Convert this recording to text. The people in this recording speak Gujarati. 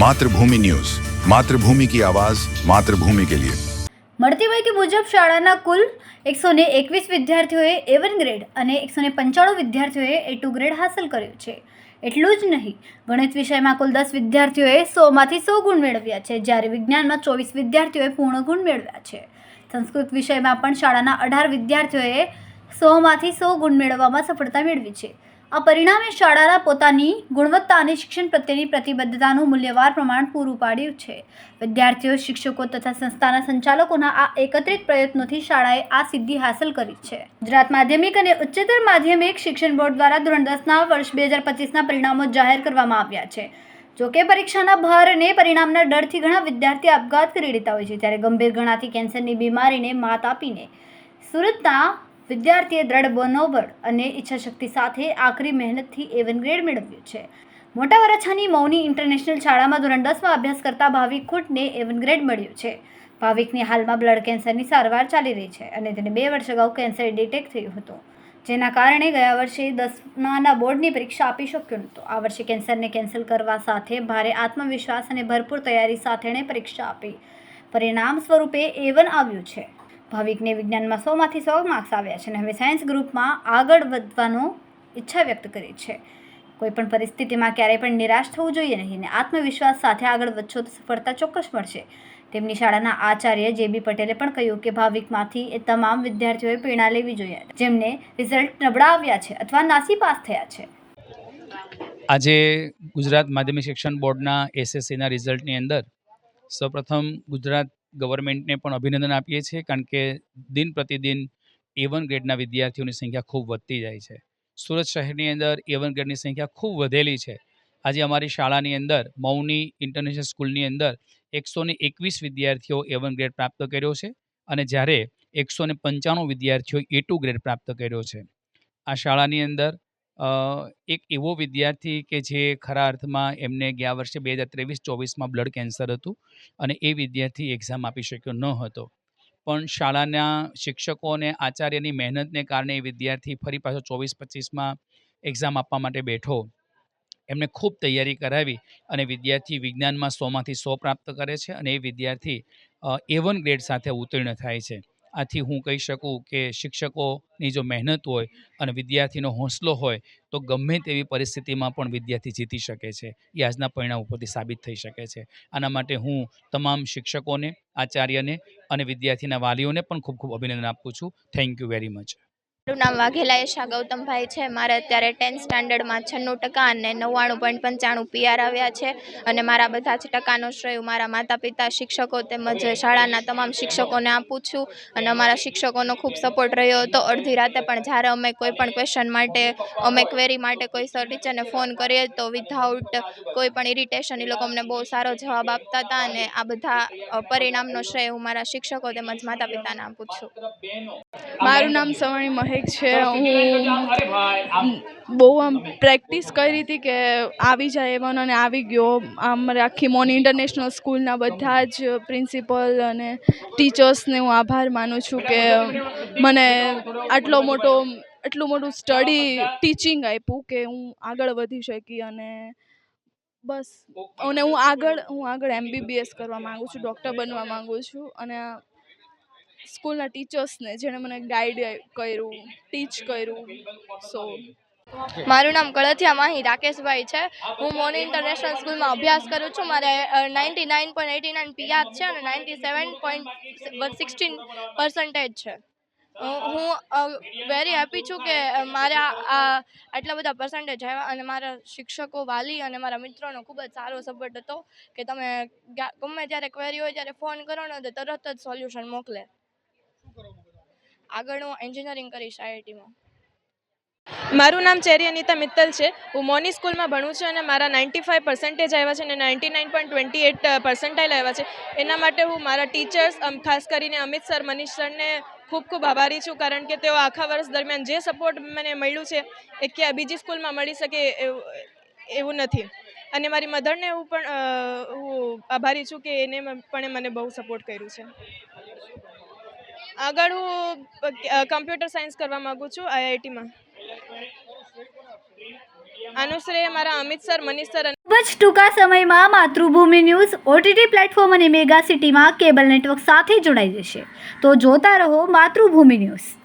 मातृभूमि न्यूज, मातृभूमि की आवाज, मातृभूमि के लिए। મળતી માહિતી મુજબ શાળાના કુલ 121 વિદ્યાર્થીઓએ A1 ગ્રેડ અને 195 વિદ્યાર્થીઓએ A2 ગ્રેડ હાંસલ કર્યો છે। એટલું જ નહીં, ગણિત વિષયમાં કુલ 10 વિદ્યાર્થીઓએ 100માંથી 100 ગુણ મેળવ્યા છે, જ્યારે વિજ્ઞાનમાં 24 વિદ્યાર્થીઓએ પૂર્ણ ગુણ મેળવ્યા છે। સંસ્કૃત વિષયમાં પણ શાળાના 18 વિદ્યાર્થીઓએ 100માંથી 100 ગુણ મેળવવામાં સફળતા મેળવી છે। આ પરિણામે શાળાના પોતાની ગુણવત્તા અને શિક્ષણ પ્રત્યેની પ્રતિબદ્ધતાનું મૂલ્યવાર પ્રમાણ પૂરું પાડ્યું છે। વિદ્યાર્થીઓ, શિક્ષકો તથા સંસ્થાના સંચાલકોના આ એકત્રિત પ્રયત્નોથી શાળાએ આ સિદ્ધિ હાંસલ કરી છે। ગુજરાત માધ્યમિક અને ઉચ્ચતર માધ્યમિક શિક્ષણ બોર્ડ દ્વારા ધોરણ 10ના વર્ષ 2025ના પરિણામો જાહેર કરવામાં આવ્યા છે। જોકે પરીક્ષાના ભાર અને પરિણામના ડરથી ઘણા વિદ્યાર્થી આપઘાત કરી લેતા હોય છે, ત્યારે ગંભીર ગણાતી કેન્સરની બીમારીને માત આપીને સુરતના વિદ્યાર્થીએ દ્રઢ મનોબળ અને ઈચ્છાશક્તિ સાથે આકરી મહેનતથી A1 ગ્રેડ મેળવ્યો છે। મોટા વરાછાની મૌની ઇન્ટરનેશનલ શાળામાં ધોરણ 10માં અભ્યાસ કરતા ભાવિક ખૂટને A1 ગ્રેડ મળ્યો છે। ભાવિકની હાલમાં બ્લડ કેન્સરની સારવાર ચાલી રહી છે અને તેને 2 વર્ષ અગાઉ કેન્સર ડિટેક્ટ થયું હતું, જેના કારણે ગયા વર્ષે 10માના બોર્ડની પરીક્ષા આપી શક્યો નહોતો। આ વર્ષે કેન્સરને કેન્સલ કરવા સાથે ભારે આત્મવિશ્વાસ અને ભરપૂર તૈયારી સાથે એણે પરીક્ષા આપી પરિણામ સ્વરૂપે A1 આવ્યું છે। ભાવિકને વિજ્ઞાનમાં 100માંથી 100 માર્ક્સ આવ્યા છે અને હવે સાયન્સ ગ્રુપમાં આગળ વધવાનો ઈચ્છા વ્યક્ત કરી છે। કોઈપણ પરિસ્થિતિમાં ક્યારેય પણ નિરાશ થવું જોઈએ નહીં અને આત્મવિશ્વાસ સાથે આગળ વધશો તો સફળતા ચોક્કસ મળશે। તેમની શાળાના આચાર્ય JB પટેલે પણ કહ્યું કે ભાવિકમાંથી એ તમામ વિદ્યાર્થીઓએ પ્રેરણા લેવી જોઈએ જેમને રિઝલ્ટ નબળા આવ્યા છે અથવા નાસીપાસ થયા છે। આજે ગુજરાત માધ્યમિક શિક્ષણ બોર્ડના SSCના રિઝલ્ટની અંદર સૌપ્રથમ ગુજરાત ગવર્મેન્ટને પણ અભિનંદન આપીએ છીએ, કારણ કે દિન પ્રતિદિન A1 ગ્રેડના વિદ્યાર્થીઓની સંખ્યા ખૂબ વધતી જાય છે। સુરત શહેરની અંદર A1 ગ્રેડની સંખ્યા ખૂબ વધેલી છે। આજે અમારી શાળાની અંદર મૌની ઇન્ટરનેશનલ સ્કૂલની અંદર 121 વિદ્યાર્થીઓ A1 ગ્રેડ પ્રાપ્ત કર્યો છે અને જ્યારે 195 વિદ્યાર્થીઓ A2 ગ્રેડ પ્રાપ્ત કર્યો છે। આ શાળાની અંદર એક એવો વિદ્યાર્થી કે જે ખરા અર્થમાં એમને ગયા વર્ષે 2023-24માં બ્લડ કેન્સર હતું અને એ વિદ્યાર્થી એક્ઝામ આપી શક્યો ન હતો, પણ શાળાના શિક્ષકો અને આચાર્યની મહેનતને કારણે એ વિદ્યાર્થી ફરી પાછો 24-25માં એક્ઝામ આપવા માટે બેઠો। એમને ખૂબ તૈયારી કરાવી અને વિદ્યાર્થી વિજ્ઞાનમાં 100માંથી 100 પ્રાપ્ત કરે છે અને એ વિદ્યાર્થી A1 ગ્રેડ સાથે ઉત્તીર્ણ થાય છે। આથી હું કહી શકું કે શિક્ષકોની જો મહેનત હોય અને વિદ્યાર્થીનો હોંસલો હોય તો ગમે તેવી પરિસ્થિતિમાં પણ વિદ્યાર્થી જીતી શકે છે। એ આજના પરિણામ ઉપરથી સાબિત થઈ શકે છે। આના માટે હું તમામ શિક્ષકોને, આચાર્યને અને વિદ્યાર્થીના વાલીઓને પણ ખૂબ ખૂબ અભિનંદન આપું છું। Thank you very much. મારું નામ વાઘેલા યશા ગૌતમભાઈ છે। મારે અત્યારે 10th સ્ટાન્ડર્ડમાં 96% અને 99.95 PR આવ્યા છે અને મારા બધા જ ટકાનો શ્રેય મારા માતા પિતા, શિક્ષકો તેમજ શાળાના તમામ શિક્ષકોને આપું છું અને અમારા શિક્ષકોનો ખૂબ સપોર્ટ રહ્યો હતો। અડધી રાતે પણ જ્યારે અમે કોઈ પણ ક્વેશ્ચન માટે, અમે ક્વેરી માટે કોઈ સર ટીચરને ફોન કરીએ તો વિધાઉટ કોઈ પણ ઇરિટેશન એ લોકો અમને બહુ સારો જવાબ આપતા હતા અને આ બધા પરિણામનો શ્રેય હું મારા શિક્ષકો તેમજ માતા પિતાને આપું છું। મારું નામ સવાણી મહેક છે। હું બહુ પ્રેક્ટિસ કરી હતી કે આવી જાય A1 અને આવી ગયો। મારી આખી મોની ઇન્ટરનેશનલ સ્કૂલના બધા જ પ્રિન્સિપલ અને ટીચર્સને હું આભાર માનું છું કે મને એટલું મોટું સ્ટડી ટીચિંગ આપ્યું કે હું આગળ વધી શકી અને બસ। અને હું આગળ MBBS કરવા માગું છું, ડૉક્ટર બનવા માગું છું અને સ્કૂલના ટીચર્સને જેણે મને ગાઈડ કર્યું, ટીચ કર્યું। મારું નામ કળથિયા માહી રાકેશભાઈ છે। હું મોની ઇન્ટરનેશનલ સ્કૂલમાં અભ્યાસ કરું છું। મારે 99.89 PR છે અને 97.16% છે। હું વેરી હેપી છું કે મારા આટલા બધા પર્સન્ટેજ આવ્યા અને મારા શિક્ષકો, વાલી અને મારા મિત્રોનો ખૂબ જ સારો સપોર્ટ હતો કે તમે ગમે ત્યારે ક્વેરી હોય ત્યારે ફોન કરો ને તો તરત જ સોલ્યુશન મોકલે। આગળ હું એન્જિનિયરિંગ કરીશ IITમાં। મારું નામ ચેરી અનિતા મિત્તલ છે। હું મોની સ્કૂલમાં ભણું છું અને મારા 95% આવ્યા છે અને 99.28% આવ્યા છે। એના માટે હું મારા ટીચર્સ, ખાસ કરીને અમિત સર, મનીષ સરને ખૂબ ખૂબ આભારી છું, કારણ કે તેઓ આખા વર્ષ દરમિયાન જે સપોર્ટ મને મળ્યું છે એ ક્યાં બીજી સ્કૂલમાં મળી શકે એવું નથી। અને મારી મધરને હું આભારી છું કે એને પણ મને બહુ સપોર્ટ કર્યું છે। આગળ હું કમ્પ્યુટર સાયન્સ કરવા માગું છું IITમાં। આનું શ્રેય મારા અમિત સર, મનીષ સર ખૂબ જ ટૂંકા સમયમાં માતૃભૂમિ ન્યૂઝ OTT પ્લેટફોર્મ અને મેગા સિટીમાં કેબલ નેટવર્ક સાથે જોડાઈ જશે. તો જોતા રહો માતૃભૂમિ ન્યૂઝ.